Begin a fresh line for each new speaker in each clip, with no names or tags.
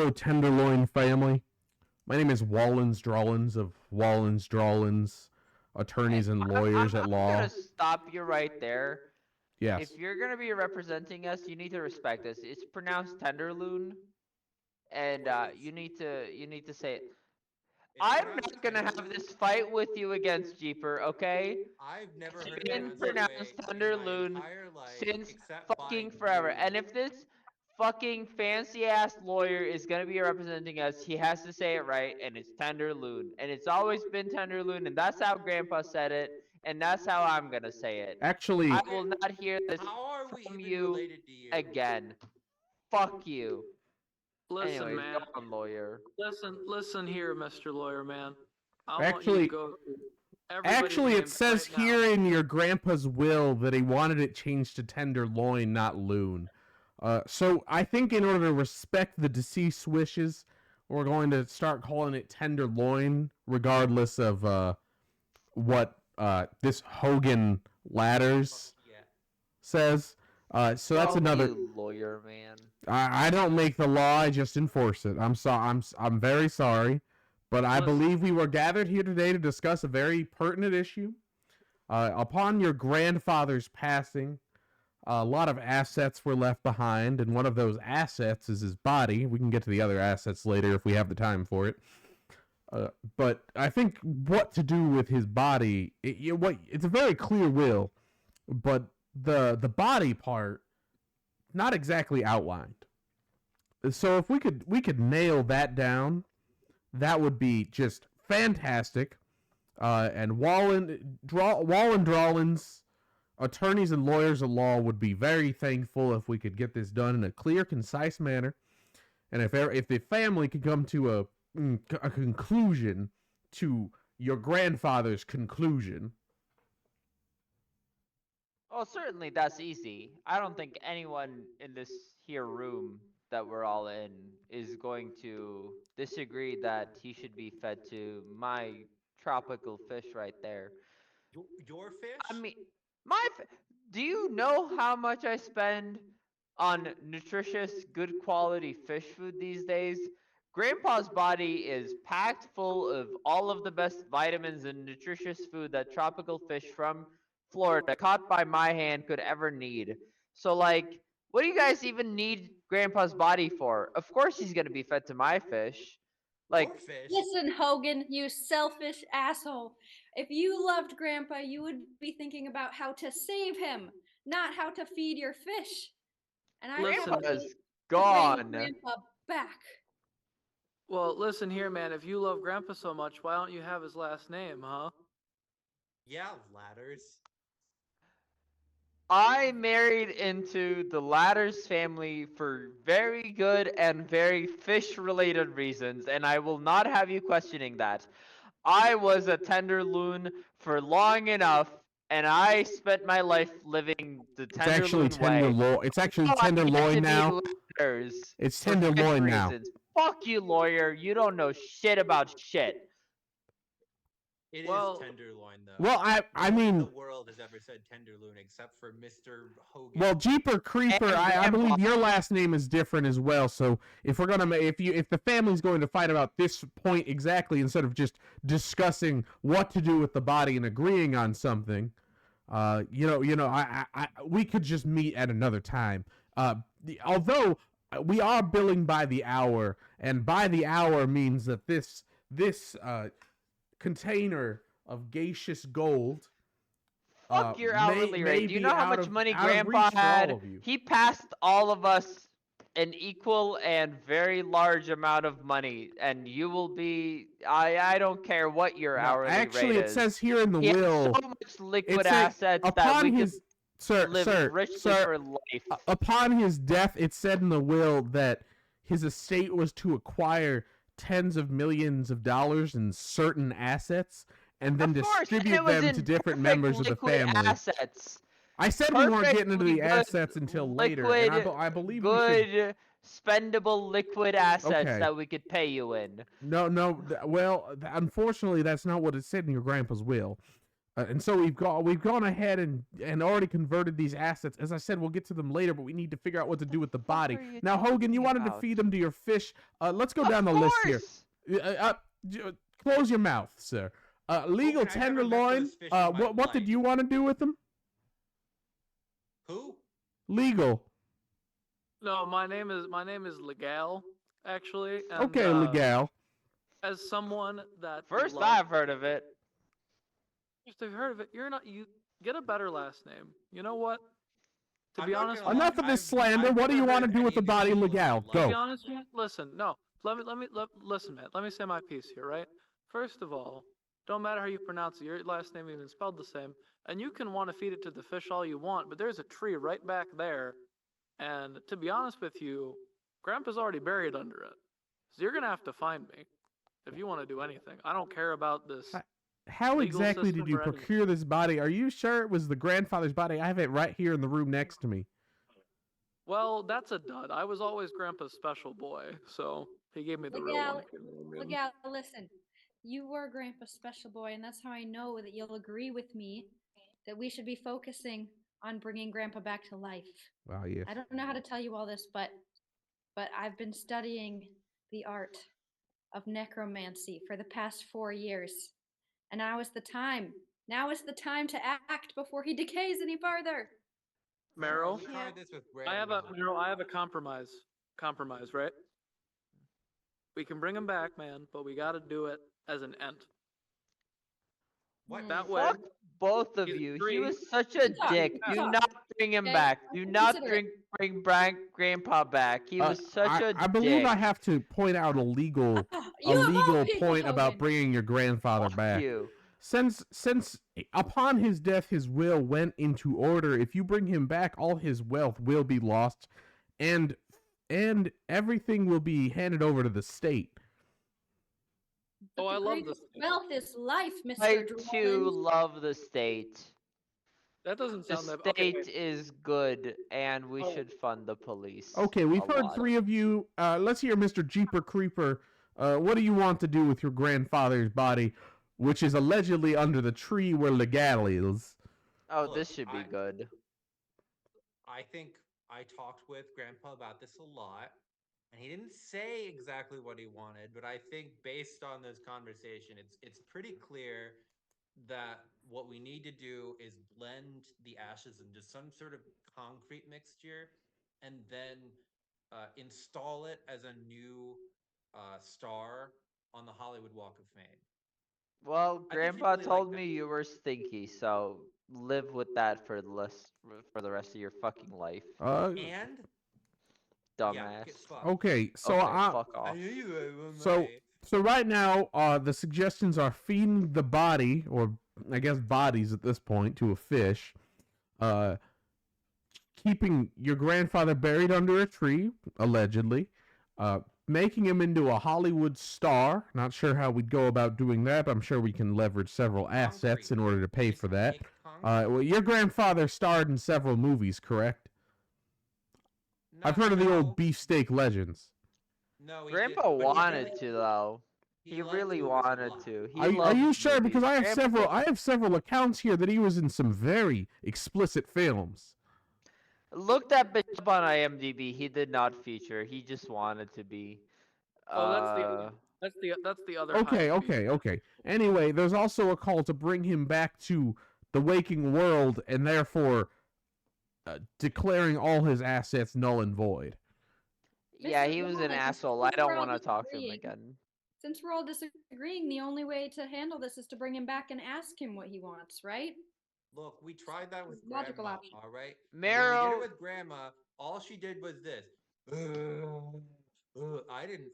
Hello, Tenderloin family. My name is Wallens Drawlins of Wallens Drawlins, attorneys and lawyers at
I'm gonna
law.
stop you right there. If
Yes.
you're gonna be representing us, you need to respect us. It's pronounced Tenderloon, and you need to say it.
It's
I'm
pronounced
not gonna have
Tenderloon.
this fight with you against Jeeper, okay?
I've never
It's
heard it
been
pronounced that way
pronounced
in my
Tenderloon
entire life,
since
except by
fucking forever.
you.
And if this fucking fancy ass lawyer is gonna be representing us, he has to say it right, and it's Tenderloon. And it's always been Tenderloon, and that's how Grandpa said it, and that's how I'm gonna say it.
Actually,
I will not hear this
How are we
from
even
you
related to you?
again. Fuck you.
Listen,
Anyways,
man.
go on, lawyer.
Listen here, Mr. Lawyer, man. I want you
Actually-
to go through everybody's
actually, it
names
says
right now.
here in your grandpa's will that he wanted it changed to Tenderloin, not Loon. So I think in order to respect the deceased wishes, we're going to start calling it Tenderloin, regardless of what this Hogan Ladders
Yeah.
says. So that's
Fuck
another.
you, lawyer, man.
I don't make the law; I just enforce it. I'm very sorry, but I
Listen.
believe we were gathered here today to discuss a very pertinent issue. Upon your grandfather's passing, a lot of assets were left behind, and one of those assets is his body. We can get to the other assets later if we have the time for it. But I think what to do with his body, it's a very clear will, but the body part, not exactly outlined. So if we could nail that down, that would be just fantastic. And Wallen Drawlins, attorneys and lawyers of law, would be very thankful if we could get this done in a clear, concise manner. And if the family could come to a conclusion to your grandfather's conclusion.
Oh, certainly that's easy. I don't think anyone in this here room that we're all in is going to disagree that he should be fed to my tropical fish right there.
Your fish?
I mean, do you know how much I spend on nutritious, good quality fish food these days? Grandpa's body is packed full of all of the best vitamins and nutritious food that tropical fish from Florida, caught by my hand, could ever need. So, like, what do you guys even need Grandpa's body for? Of course he's gonna be fed to my fish. Like,
Your fish?
Listen, Hogan, you selfish asshole. If you loved Grandpa, you would be thinking about how to save him, not how to feed your fish. And I
Listen,
want
Grandpa's
to bring
gone.
Grandpa back.
Well, listen here, man. If you love Grandpa so much, why don't you have his last name, huh?
Yeah, ladders.
I married into the Ladders family for very good and very fish-related reasons, and I will not have you questioning that. I was a tenderloon for long enough, and I spent my life living the
It's actually
tenderloon way.
Tenderloin. It's actually
Oh, I get to
Tenderloin
be
now.
Ladders
It's
for fish
Tenderloin now.
reasons. Fuck you, lawyer. You don't know shit about shit.
It is
Well-
tenderloin, though.
Well, I
No one in
mean,
the world has ever said tenderloin except for Mr. Hogan.
well, Jeeper Creeper,
And
I believe
Grandpa.
your last name is different as well. So if we're gonna, if the family's going to fight about this point exactly, instead of just discussing what to do with the body and agreeing on something, we could just meet at another time. Although we are billing by the hour, and by the hour means that this container of gaseous gold.
Fuck your
may-
hourly
may
rate. Do you
be
know how
out
much
of-
money
out of
Grandpa
reach for all
had?
of you.
He passed all of us an equal and very large amount of money, and you will be. I don't care what your
No,
hourly
actually,
rate
it
is.
says here in the
He has
will.
so much liquid
It's a-
assets that
upon
we
his
could live richly for life.
upon his death, it said in the will that his estate was to acquire tens of millions of dollars in certain assets and then
Of course, and
distribute
it was
them
in
to different
perfect
members of the
liquid
family.
Assets.
I said we weren't getting into the
Perfectly good
assets until later, and
liquid,
I believe we should.
Good spendable liquid assets
Okay.
that we could pay you in.
No, unfortunately, that's not what it said in your grandpa's will. And so we've gone ahead and already converted these assets. As I said, we'll get to them later, but we need to figure out what to do with the
fuck
body.
are you
Now, Hogan, you
talking
wanted to
about?
feed them to your fish. Let's go
Of
down the list here.
course!
Close your mouth, sir. Legal
Hogan, I never messed with
tenderloin.
this fish in my
What did
life.
you want to do with them?
Who?
Legal.
No, my name is Legal, actually. And,
Okay, legal.
As someone that
First
loves-
I've heard of it.
First I've heard of it. You get a better last name. You know what? To
I'm
be
not
honest,
gonna
with
lie,
Enough of this
I've
slander. What do you
never
want to
heard
do with
any
the
of these
body,
people in my
legal?
life.
to
Go.
be honest with you, listen, no. Listen, man. Let me say my piece here, right? First of all, don't matter how you pronounce it. Your last name even spelled the same, and you can want to feed it to the fish all you want, but there's a tree right back there, and to be honest with you, Grandpa's already buried under it. So you're gonna have to find me if you want to do anything. I don't care about this.
How
Legal
exactly
system
did you
or anything.
procure this body? Are you sure it was the grandfather's body? I have it right here in the room next to me.
Well, that's a dud. I was always Grandpa's special boy, so he gave me the real one.
Look out, listen. You were Grandpa's special boy, and that's how I know that you'll agree with me that we should be focusing on bringing Grandpa back to life.
Wow, yes.
I don't know how to tell you all this, but I've been studying the art of necromancy for the past 4 years. And now is the time. Now is the time to act before he decays any farther.
Meryl,
We tried this with
I have a
Grandma.
I have a compromise. Compromise, right? We can bring him back, man, but we got to do it as an end.
What?
That way,
Fuck both of
he's
you. He
free.
was such a
Talk,
dick. Do
talk.
not bring him
Okay,
back. Do not
consider it.
bring Grandpa back. He was such a
I believe
dick.
I have to point out a legal
You of all people,
point about
Hogan.
bringing your grandfather
Fuck
back.
you.
Since upon his death his will went into order, if you bring him back, all his wealth will be lost, and everything will be handed over to the state.
But
Oh, I
the
love
greatest
this.
wealth is life, Mr.
I
Drolin.
too love the state.
That doesn't
The
sound that okay.
state is good, and we
Oh.
should fund the police.
Okay, we've
a
heard
lot.
three of you. Let's hear Mr. Jeeper Creeper. What do you want to do with your grandfather's body, which is allegedly under the tree where Legal is?
Oh,
Look,
this should be
I-
good.
I think I talked with Grandpa about this a lot, and he didn't say exactly what he wanted, but I think based on this conversation, it's pretty clear that what we need to do is blend the ashes into some sort of concrete mixture, and then install it as a new star on the Hollywood Walk of Fame.
Well,
think he
Grandpa
really
told
liked
me you were stinky, so live with that for the rest of your fucking life,
Uh,
And
dumbass.
get fucked.
okay, so
Okay, fuck off.
I knew you were
So- So right now, the suggestions are feeding the body, or I guess bodies at this point, to a fish. Keeping your grandfather buried under a tree, allegedly. Making him into a Hollywood star. Not sure how we'd go about doing that, but I'm sure we can leverage several assets in order to pay for that. Well, your grandfather starred in several movies, correct? I've heard of the old beefsteak legends.
No, he
Grandpa
didn't, but he
wanted
really-
to though. He
liked
really
movies a
wanted
lot.
to. He
Are
loved
you sure? Because
movies.
I have several accounts here that he was in some very explicit films.
Look that bitch up on IMDb. He did not feature. He just wanted to be.
Oh, that's the other.
Okay,
high speed.
okay. Anyway, there's also a call to bring him back to the waking world, and therefore declaring all his assets null and void.
Yeah,
Mr.
he was an
Rollins,
asshole. I
since
don't
we're all
want to talk to him
disagreeing,
again.
Since we're all disagreeing, the only way to handle this is to bring him back and ask him what he wants, right?
Look, we tried that with
Logical
Grandma,
option.
all right? And when we did
Marrow-
it with Grandma, all she did was this. I didn't.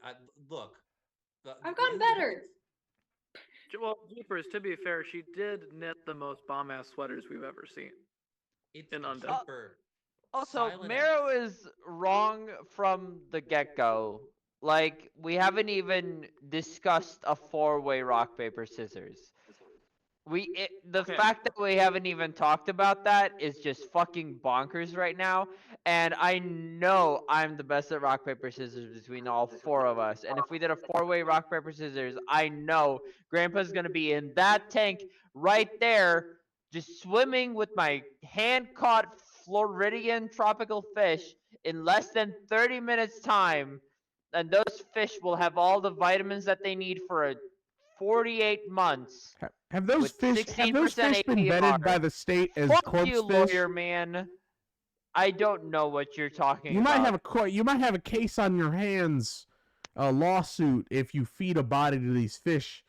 Look.
I've gotten better.
Well, Jeepers, to be fair, she did knit the most bomb-ass sweaters we've ever seen.
It's
in Undead.
Jumper.
Also,
Silent
Marrow
X.
is wrong from the get-go. Like, we haven't even discussed a four-way rock, paper, scissors. The
Okay.
fact that we haven't even talked about that is just fucking bonkers right now. And I know I'm the best at rock, paper, scissors between all four of us. And if we did a four-way rock, paper, scissors, I know Grandpa's gonna be in that tank right there just swimming with my hand-caught Floridian tropical fish in less than 30 minutes time, and those fish will have all the vitamins that they need for 48 months
Have those
with
fish
16%
been vetted by
APR.
the state as
Fuck
corpse
you,
fish?
lawyer man. I don't know what you're talking
You
about.
might have you might have a case on your hands, a lawsuit if you feed a body to these fish.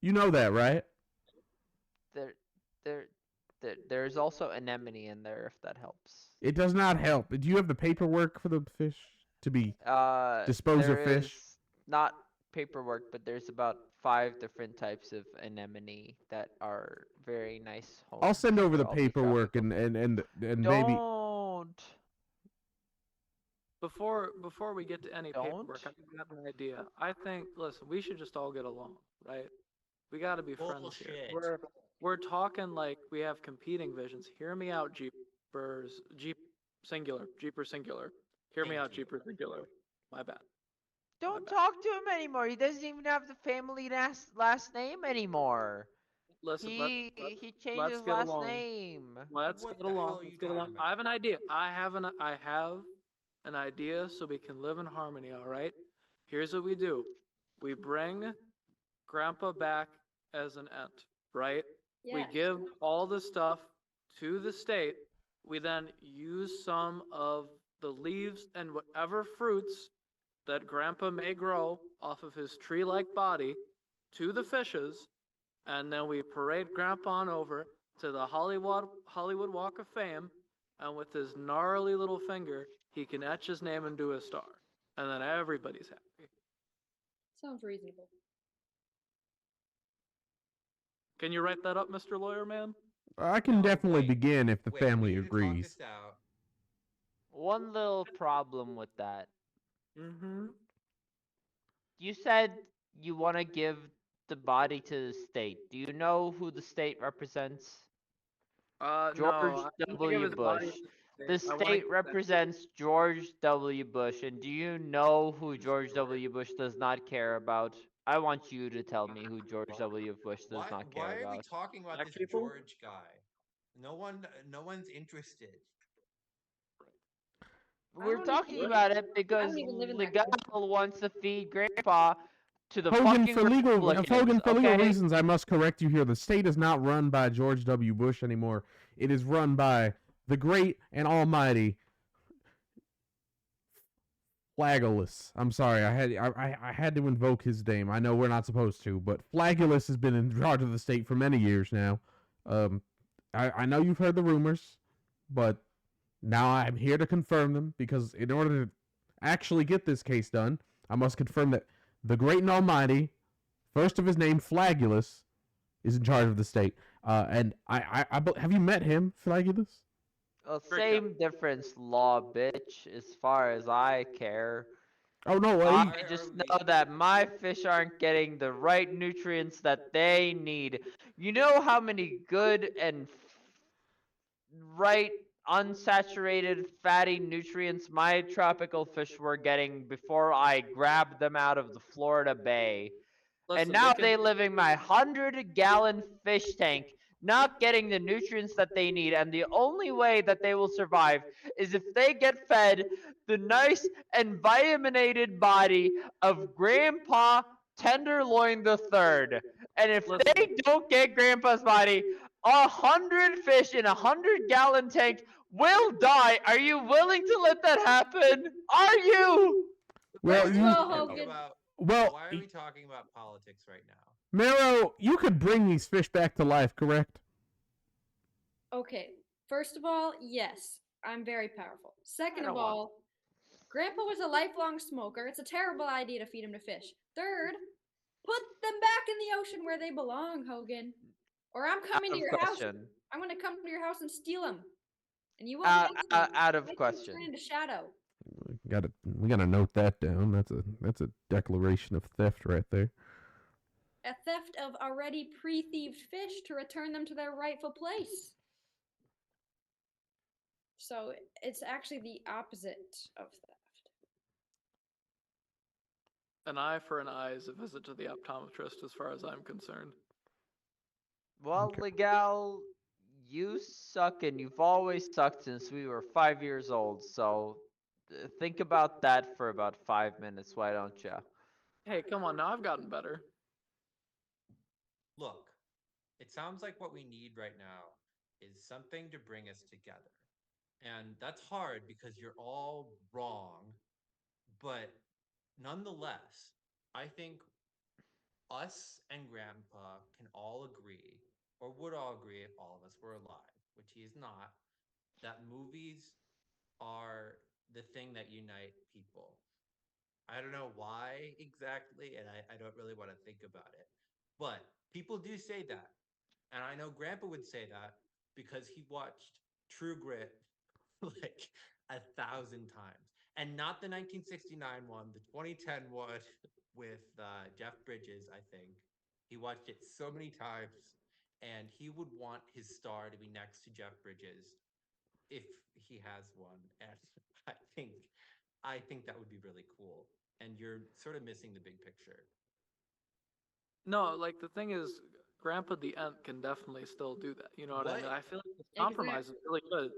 You know that, right?
There's also anemone in there if that helps.
It does not help. Do you have the paperwork for the fish to be dispose of
There
fish?
is not paperwork, but there's about 5 different types of anemone that are very nice homes.
I'll send over
for
the
all these
paperwork
tropical
and maybe.
Don't.
Before we get to any paperwork,
Don't?
I have an idea. I think, listen, we should just all get along, right? We got to be friends here.
Bullshit.
We're talking like we have competing visions. Hear me out, Jeepers singular. Hear me out,
Thank you.
Jeepers singular. My bad.
Don't
bad.
talk to him anymore. He doesn't even have the family last name anymore.
Listen,
He changed
let's
his
get
last
along.
name.
Let's
What
get
the hell
along.
are you
Let's get along.
talking about?
I have an idea. I have an idea so we can live in harmony, all right? Here's what we do. We bring Grandpa back as an ent, right? We
Yes.
give all the stuff to the state. We then use some of the leaves and whatever fruits that Grandpa may grow off of his tree-like body to the fishes, and then we parade Grandpa on over to the Hollywood Walk of Fame, and with his gnarly little finger, he can etch his name into a star, and then everybody's happy.
Sounds reasonable.
Can you write that up, Mr. Lawyer Man?
I can
No,
definitely
wait,
begin if the
Wait, we
family
need to talk
agrees.
this out.
One little problem with that.
Mm-hmm.
You said you want to give the body to the state. Do you know who the state represents? George
No, I want to give
W.
his body
Bush.
to
The
I wanna
state
give that-
represents George W. Bush, and do you know who George W. Bush does not care about? I want you to tell me who George W. Bush does not care
Why are we
about.
talking about
Black
this
people?
George guy? No one's interested.
We're
don't
talking
even-
about it because
even live in that country.
Legal wants to feed Grandpa to the
Hogan,
fucking
for legal
Republicans,
legal
okay?
reasons, I must correct you here. The state is not run by George W. Bush anymore. It is run by the great and almighty Flagellus. I'm sorry, I had to invoke his name. I know we're not supposed to, but Flagellus has been in charge of the state for many years now. I know you've heard the rumors, but now I'm here to confirm them because in order to actually get this case done, I must confirm that the great and almighty, first of his name Flagellus, is in charge of the state. And have you met him, Flagellus?
Well,
Great
same difference, law, bitch, as far as I care.
Oh no,
I
Why
just
are
know
we-
that my fish aren't getting the right nutrients that they need. You know how many good and right unsaturated fatty nutrients my tropical fish were getting before I grabbed them out of the Florida Bay.
Listen,
And now
can-
they live in my 100-gallon fish tank, not getting the nutrients that they need. And the only way that they will survive is if they get fed the nice and vitaminated body of Grandpa Tenderloin III. And if
Listen.
they don't get Grandpa's body, 100 fish in a 100-gallon tank will die. Are you willing to let that happen? Are you?
Well,
Let's
you,
go,
talking
Hogan.
about-
well,
Why are we talking about politics right now?
Mero, you could bring these fish back to life, correct?
Okay. First of all, yes, I'm very powerful. Second
I
of
don't want-
all, Grandpa was a lifelong smoker. It's a terrible idea to feed him to fish. Third, put them back in the ocean where they belong, Hogan. Or I'm coming to
Out of
your house.
question.
I'm gonna come to your house and steal them. And you won't
Out,
get them.
out of
Make them
question.
Turn into shadow.
We gotta note that down. That's a declaration of theft right there.
A theft of already pre-thieved fish to return them to their rightful place. So it's actually the opposite of theft.
An eye for an eye is a visit to the optometrist, as far as I'm concerned.
Well,
Okay.
Legal, you suck and you've always sucked since we were 5 years old, so think about that for about 5 minutes, why don't you?
Hey, come on now. I've gotten better.
Look, it sounds like what we need right now is something to bring us together. And that's hard because you're all wrong. But nonetheless, I think us and Grandpa can all agree, or would all agree if all of us were alive, which he is not, that movies are the thing that unite people. I don't know why exactly, and I don't really want to think about it. But people do say that. And I know Grandpa would say that because he watched True Grit like 1,000 times. And not the 1969 one, the 2010 one with Jeff Bridges, I think. He watched it so many times, and he would want his star to be next to Jeff Bridges if he has one. And I think that would be really cool. And you're sort of missing the big picture.
No, like the thing is, Grandpa the Ent can definitely still do that. You know what I mean?
What?
I feel like this compromise is really good.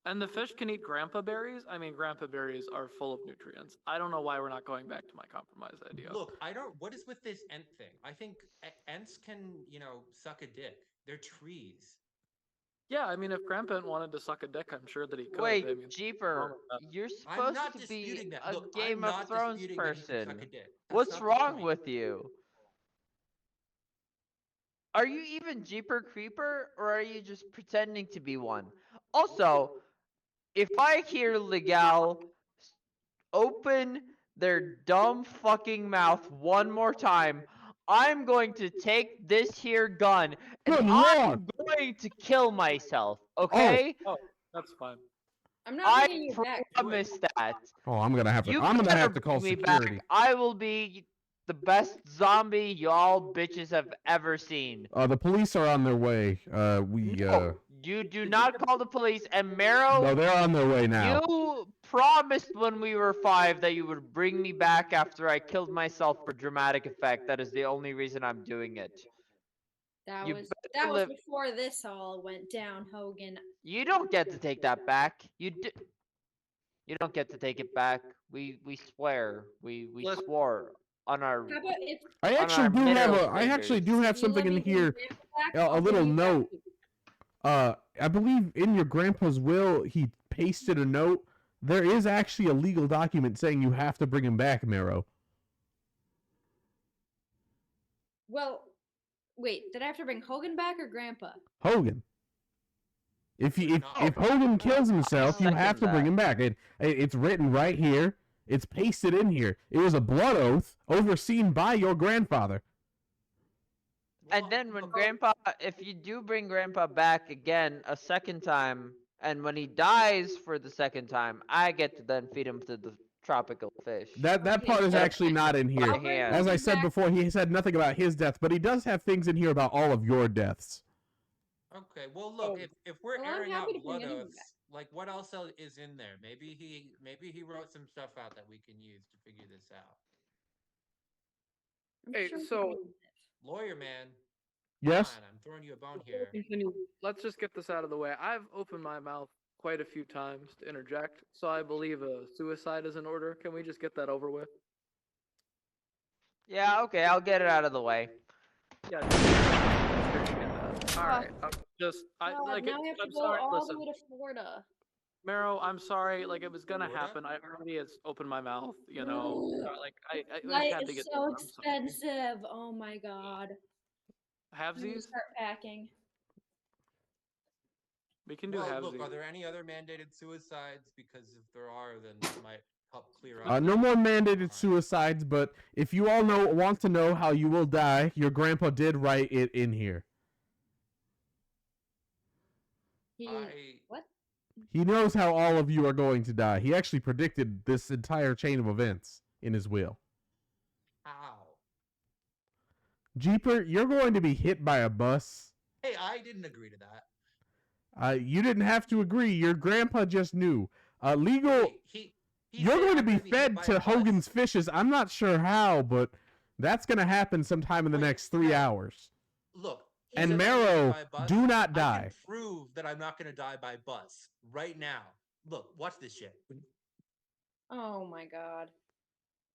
And the fish can eat Grandpa berries. I mean, Grandpa berries are full of nutrients. I don't know why we're not going back to my compromise idea.
Look, I don't. What is with this Ent thing? I think Ents can, suck a dick. They're trees.
Yeah, I mean, if Grandpa Ent wanted to suck a dick, I'm sure that he could.
Wait,
I mean, wrong
Jeeper,
with that.
you're
I'm
supposed
not
to be
disputing that.
a
Look,
Game
I'm
of
not
Thrones
disputing that he can
person.
suck a dick. That's
What's
not the
wrong
point.
with you? Are you even Jeeper Creeper, or are you just pretending to be one? Also, if I hear Legal open their dumb fucking mouth one more time, I'm going to take this here gun and
Good
I'm
lord!
going to kill myself, okay?
Oh, that's fine.
I'm not
I
bringing you back.
promise that.
Oh, I'm gonna have to.
You
I'm gonna
better
have to call
bring me
security.
back. I will be the best zombie y'all bitches have ever seen.
The police are on their way.
No, you do
Did
not
you-
call the police. And
No,
Marrow,
they're on their way now.
you promised when we were 5 that you would bring me back after I killed myself for dramatic effect. That is the only reason I'm doing it.
That
You
was
better live-
before this all went down, Hogan.
You don't get to take that back. You don't get to take it back. We swear. We
Listen.
swore on our.
How about if
I
on
actually
our
do have
middle
I actually do
fingers.
have
you
something
let
in
me bring
here.
Grandpa back,
A
I'll
little
bring you back
note.
too.
I believe in your grandpa's will, he pasted a note. There is actually a legal document saying you have to bring him back, Marrow.
Well, wait, did I have to bring Hogan back or Grandpa?
Hogan. If
No.
Hogan kills himself, you
second
have to bring
that.
him back. It's written right here. It's pasted in here. It was a blood oath overseen by your grandfather.
And
Well,
then when
look,
Grandpa, if you do bring Grandpa back again a second time, and when he dies for the second time, I get to then feed him to the tropical fish.
That
Okay,
part is
so-
actually not in here.
I'll bring
As I
Hogan
said
back.
before, he said nothing about his death, but he does have things in here about all of your deaths.
Okay, well, look, if we're
Well, I'm
airing out
happy to bring
blood
anyone
oaths,
back.
like what else is in there? Maybe he wrote some stuff out that we can use to figure this out.
I'm
Hey,
sure
so-
Hogan did.
Lawyer man,
Yes?
come on, I'm throwing you a bone
Before we
here.
continue, let's just get this out of the way. I've opened my mouth quite a few times to interject, so I believe a suicide is in order. Can we just get that over with?
Yeah, okay, I'll get it out of the way.
Yeah. All right.
God, now we have to
I'm
go
sorry.
all
Listen,
the way to Florida.
Marrow, I'm sorry. Like it was gonna
Florida?
happen. I already has opened my mouth. You know, like I
Flight
had to
is
get.
so
I'm sorry.
expensive. Oh my god. I'm gonna
Halvesies?
start packing.
We can do
Well,
halvesies.
look, are there any other mandated suicides? Because if there are, then that might help clear up.
No more mandated suicides, but if you all want to know how you will die, your grandpa did write it in here.
He,
I
He knows how all of you are going to die. He actually predicted this entire chain of events in his will.
how?
Jeeper, you're going to be hit by a bus.
Hey, I didn't agree to that.
You didn't have to agree. Your grandpa just knew. Legal,
Hey, he
you're
said
going to
I'm
be
gonna hit
fed
by a
to
bus.
Hogan's Fishes. I'm not sure how, but that's going to happen sometime in the
Wait,
next 3
now-
hours.
Look, says
And
I'm gonna
Marrow,
by bus.
do not
I
die.
can prove that I'm not gonna die by bus right now. Look, watch this shit.
Oh my god.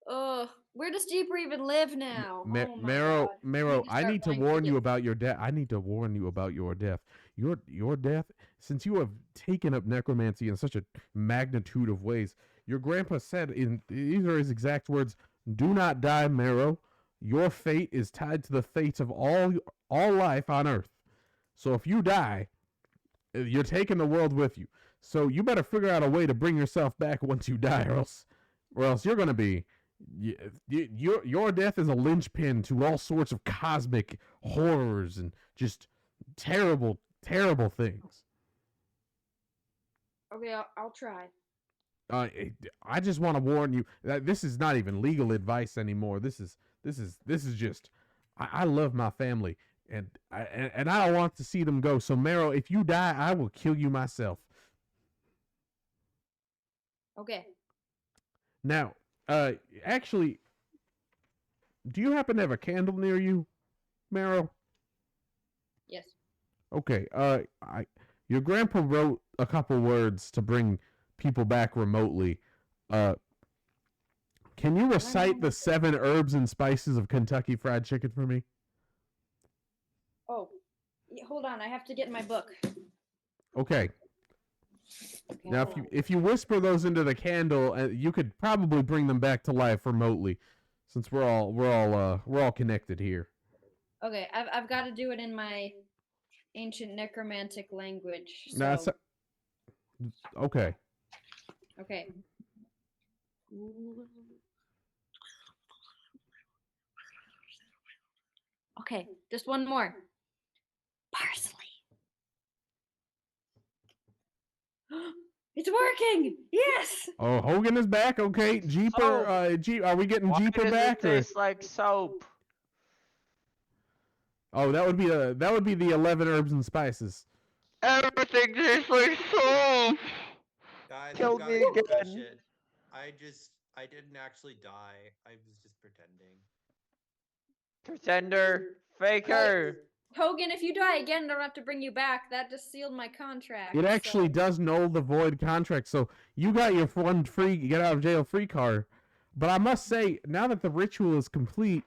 Ugh, where does Jeeper even live now? Oh my
Marrow,
god.
Marrow, I
start
need to
buying
warn you
tickets.
about your death. I need to warn you about your death. Your death, since you have taken up necromancy in such a magnitude of ways. Your grandpa said, in these are his exact words: "Do not die, Marrow. Your fate is tied to the fates of all life on Earth. So if you die, you're taking the world with you. So you better figure out a way to bring yourself back once you die, or else you're gonna be. Your death is a linchpin to all sorts of cosmic horrors and just terrible, terrible things.
Okay, I'll try.
I just want to warn you that this is not even legal advice anymore. This is just. I love my family, and I don't want to see them go. So Marrow, if you die, I will kill you myself.
Okay.
Now, actually, do you happen to have a candle near you, Marrow?
Yes.
Okay. Your grandpa wrote a couple words to bring people back remotely. Can you recite the 7 herbs and spices of Kentucky Fried Chicken for me?
Oh, hold on. I have to get my book.
Okay. Now, if you whisper those into the candle, you could probably bring them back to life remotely, since we're all connected here.
Okay, I've got to do it in my ancient necromantic language. So.
Now, okay.
Okay. Okay, just one more. Parsley. It's working! Yes!
Oh, Hogan is back. Okay, Jeeper.
Soap.
Are we getting
Why
Jeeper
does
back?
it taste like soap?
Oh, that would be the 11 herbs and spices.
Everything tastes like soap.
Guys,
Kill
I've got
me
a
again.
confession. I didn't actually die. I was just pretending.
Pretender, faker.
Hogan, if you die again, I don't have to bring you back. That just sealed my contract.
It actually
so.
does null the void contract, so you got your one free get out of jail free card. But I must say, now that the ritual is complete,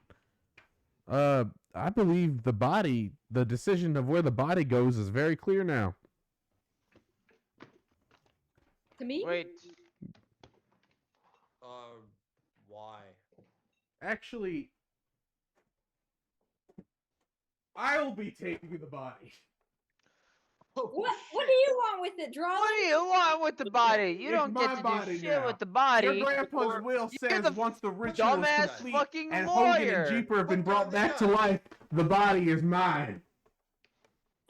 I believe the decision of where the body goes is very clear now.
To me?
Wait,
Why?
Actually, I'll be taking the body.
Oh,
What do you want with it, Draw?
what do you want with the body? You
It's
don't get
my
to
body
do shit
now.
with the body.
Your grandpa's will
You're
says
the
once the ritual is
dumbass
complete
fucking
and Hogan and
lawyer.
Jeeper have been
What
brought
have they
back to
done?
life, the body is mine.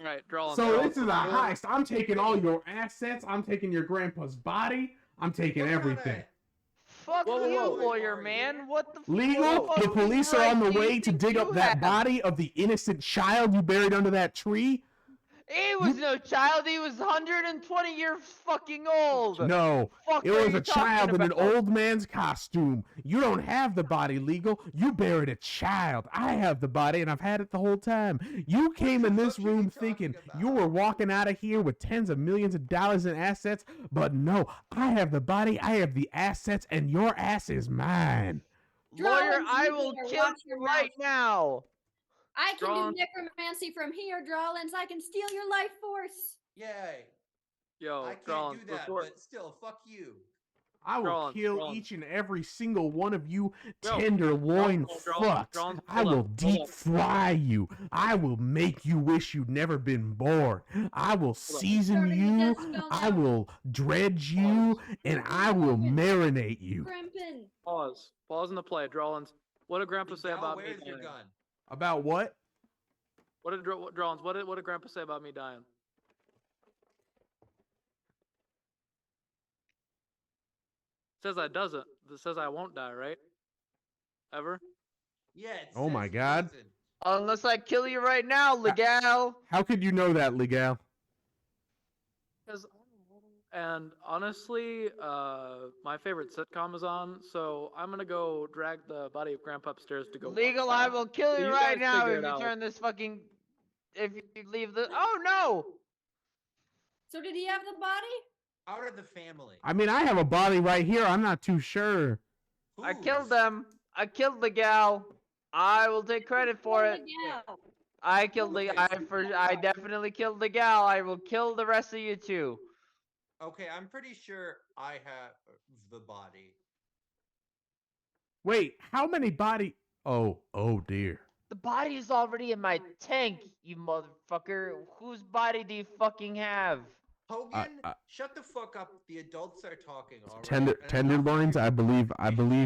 Right, draw.
So this is a heist. I'm taking all your assets. I'm taking your grandpa's body. I'm taking
What kind
everything.
of-
Fuck
Whoa, whoa,
you,
whoa.
lawyer man. What the
Legal?
what
The
fucking
police are
right
on the
do you
way to
think
dig
you
up that
have?
body of the innocent child you buried under that tree?
He was no child. He was 120 years fucking old.
No,
Fuck
it
are
was
you
a child
talking
in an
about?
old man's costume. You don't have the body, Legal. You buried a child. I have the body, and I've had it the whole time. You came
the
in this
fuck are you
room
talking
thinking
about?
you were walking out of here with tens of millions of dollars in assets, but no, I have the body, I have the assets, and your ass is mine.
Lawyer,
Drawings,
I
you
will
better
kill
watch
you
your
right
mouth.
now.
I can
Drawings.
do necromancy from here, Drawlins. I can steal your life force.
Yay!
Yo,
I can't
Drawlins,
do that,
before,
but still, fuck you.
I will
Drawlins,
kill
Drawlins.
each and every single one of you
Yo,
tenderloin
Drawlins,
fucks.
Drawlins,
I
hold
will
up, hold
deep
up.
fry you. I will make you wish you'd never been born. I will season
Starting the
you.
death spell
I
now.
will dredge you, and I will marinate you.
Grimpin.
Pause. Pause in the play, Drawlins. What did Grandpa say
Miguel,
about me
where's your
dying?
gun?
About what?
What did Drawlins? What did Grandpa say about me dying? Says I doesn't. It says I won't die, right? Ever?
Yeah. It
Oh my
says he
God.
doesn't.
Unless I kill you right now, Legal.
How could you know that, Legal?
Because, and honestly, my favorite sitcom is on, so I'm gonna go drag the body of Grandpa upstairs to go. watch
Legal,
that.
I will kill
So
you
you
right
guys
now
figure
if
it
you
out.
turn this fucking if you leave the. Oh no!
So did he have the body?
Out of the family.
I mean, I have a body right here. I'm not too sure.
I killed
Whose?
them. I killed the gal. I will take credit for
Kill
it.
the gal.
I killed the.
Okay,
I definitely killed the gal. I will kill the rest of you too.
Okay, I'm pretty sure I have the body.
Wait, how many body? Oh dear.
The body is already in my tank, you motherfucker. Whose body do you fucking have?
Hogan, shut the fuck up. The adults are talking. All right?
Tender
And I'm not
tenderloins. I believe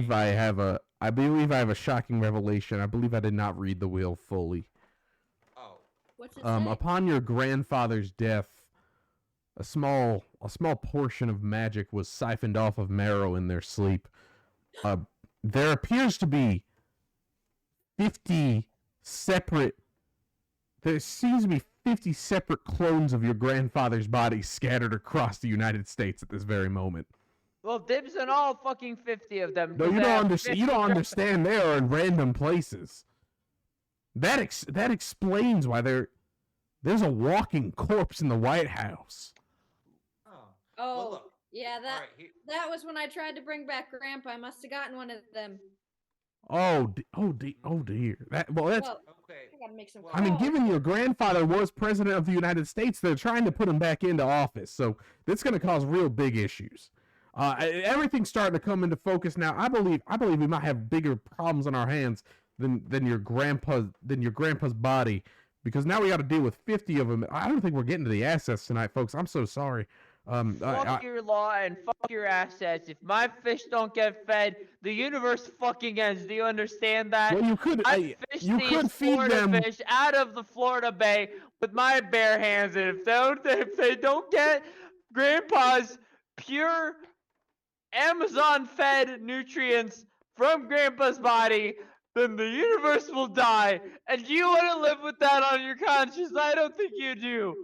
Fishing.
I have a shocking revelation. I believe I did not read the will fully.
Oh,
What's it say?
Upon your grandfather's death, a small portion of magic was siphoned off of Marrow in their sleep. There appears to be 50 separate. There seems to be 50 separate clones of your grandfather's body scattered across the United States at this very moment.
Well, dibs on all fucking 50 of them.
No,
'cause
you
I
don't
have
understand. You
50
don't understand. They are in random places. That explains why there's a walking corpse in the White House.
oh.
Oh,
Well, look.
yeah,
All
that
right.
that was when I tried to bring back Grandpa. I must have gotten one of them.
Oh dear. That's
Well,
Okay.
I gotta make some
Well,
I mean,
calls.
given your grandfather was president of the United States, they're trying to put him back into office. So that's going to cause real big issues. Everything's starting to come into focus now. I believe we might have bigger problems on our hands than your grandpa's body, because now we got to deal with 50 of them. I don't think we're getting to the assets tonight, folks. I'm so sorry.
Fuck your law and fuck your assets. If my fish don't get fed, the universe fucking ends. Do you understand that?
Well, you could
I fish
you
these
could feed
Florida
them.
fish out of the Florida Bay with my bare hands, and if they don't get Grandpa's pure Amazon-fed nutrients from Grandpa's body, then the universe will die. And do you want to live with that on your conscience? I don't think you do.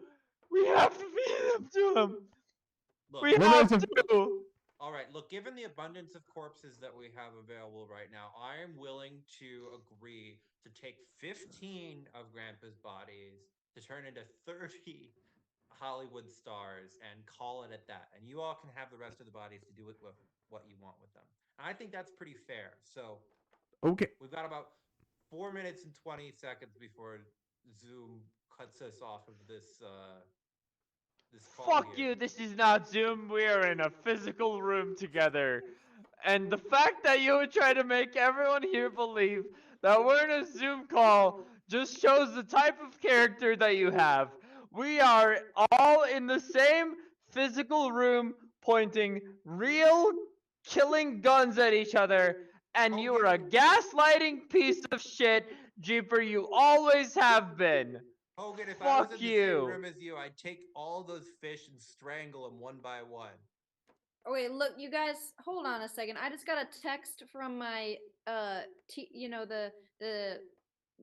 We have to feed them to him.
Look.
We
Well,
have
there's a-
to.
All right. Look, given the abundance of corpses that we have available right now, I am willing to agree to take 15 of Grandpa's bodies to turn into 30 Hollywood stars and call it at that. And you all can have the rest of the bodies to do with what you want with them. And I think that's pretty fair. So
Okay.
we've got about 4 minutes and 20 seconds before Zoom cuts us off of this this call
Fuck
here.
you, this is not Zoom. We are in a physical room together. And the fact that you would try to make everyone here believe that we're in a Zoom call just shows the type of character that you have. We are all in the same physical room pointing real killing guns at each other, and you are a gaslighting piece of shit, Jeeper. You always have been.
Hogan, if I was
Fuck
in the
you.
same room as you, I'd take all those fish and strangle them one by one.
Oh, wait, look, you guys, hold on a second. I just got a text from my, the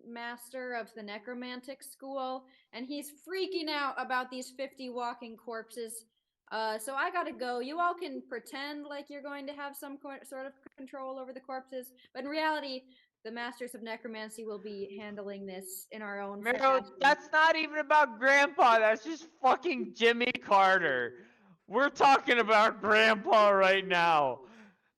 master of the necromantic school, and he's freaking out about these 50 walking corpses. So I gotta go. You all can pretend like you're going to have some sort of control over the corpses, but in reality, the masters of necromancy will be handling this in our own
Mero,
fashion.
that's not even about Grandpa. That's just fucking Jimmy Carter. We're talking about Grandpa right now.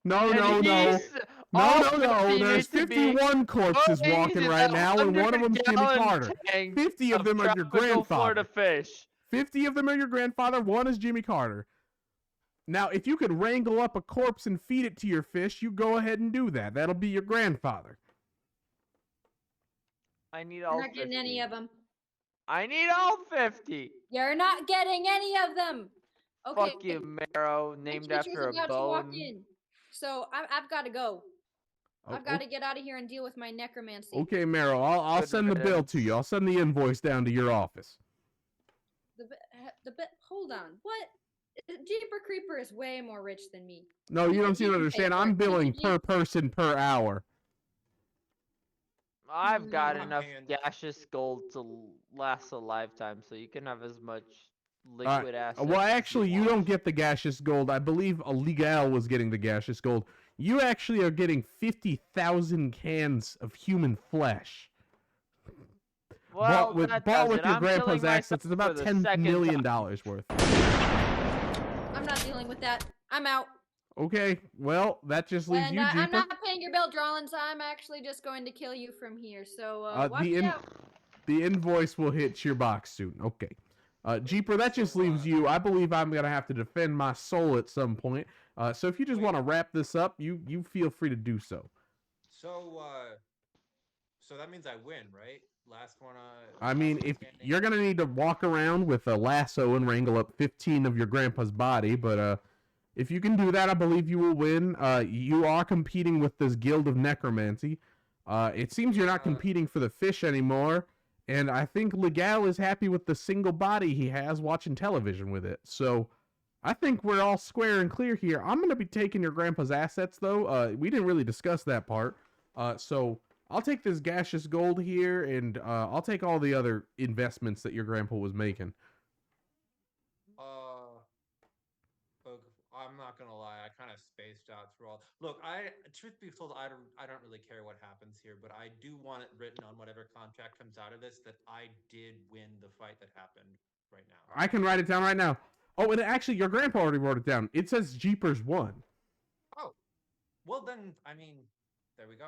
No.
And
No.
he's all 50
There's
needs to be
51 corpses
going
walking
in
right
a
now, and one of them's Jimmy
100-gallon
Carter.
tank
50 of them are your
tropical Florida
grandfather.
fish.
50 of them are your grandfather. One is Jimmy Carter. Now, if you could wrangle up a corpse and feed it to your fish, you go ahead and do that. That'll be your grandfather.
I need
You're
all
not
50.
getting any of them.
I need all 50.
You're not getting any of them. Okay.
Fuck you, Mero,
my
named
teacher's
after a
about to walk
bone.
in. So I've got to go.
Oh,
I've got to get out of here and deal with my necromancy.
Okay, Meryl, I'll
Good
send the bill to you.
riddance.
I'll send the invoice down to your office.
Hold on. What? Jeeper Creeper is way more rich than me.
No, you
You
don't
can-
seem
you
to
can pay
understand.
for
I'm
it.
billing
You-
per person per hour.
I've got
Mm.
enough
And-
gaseous gold to last a lifetime, so you can have as much liquid assets.
Well,
as
actually, you
want.
don't get the gaseous gold. I believe Illegal was getting the gaseous gold. You actually are getting 50,000 cans of human flesh.
Well,
bought with
that
bought
does
with
it.
your
I'm
grandpa's
killing myself
assets. It's
for
about
the
$10
second
million
time.
worth.
I'm not dealing with that. I'm out.
Okay, well, that just leaves
And
you,
I'm
Jeeper.
not paying your bill, Drawlins. I'm actually just going to kill you from here. So watch out.
The invoice will hit your box soon. Okay. Jeeper, that just leaves you. I believe I'm going to have to defend my soul at some point. So if you just want to wrap this up, you feel free to do so.
So that means I win, right? Last one.
I mean, if you're going to need to walk around with a lasso and wrangle up 15 of your grandpa's body, but if you can do that, I believe you will win. You are competing with this guild of necromancy. It seems you're not competing for the fish anymore. And I think Legal is happy with the single body he has watching television with it. So I think we're all square and clear here. I'm going to be taking your grandpa's assets, though. We didn't really discuss that part. So I'll take this gaseous gold here, and I'll take all the other investments that your grandpa was making.
I'm not gonna lie, I kind of spaced out through all. Look, truth be told, I don't really care what happens here, but I do want it written on whatever contract comes out of this that I did win the fight that happened right now.
I can write it down right now. Oh, and actually, your grandpa already wrote it down. It says Jeepers won.
Oh, well then, I mean, there we go.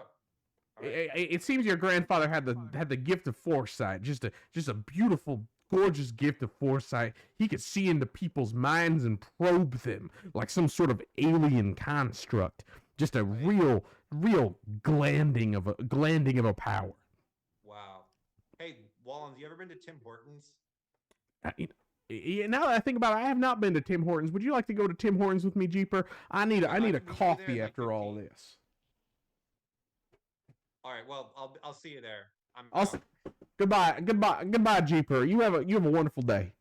It seems your grandfather had the gift of foresight, just a beautiful, gorgeous gift of foresight. He could see into people's minds and probe them like some sort of alien construct. Just a real glanding of a power.
Wow. Hey, Wallens, you ever been to Tim Hortons?
Now that I think about it, I have not been to Tim Hortons. Would you like to go to Tim Hortons with me, Jeeper? I need a coffee after all this.
All right. Well, I'll see you there.
Goodbye, Jeeper. You have a wonderful day.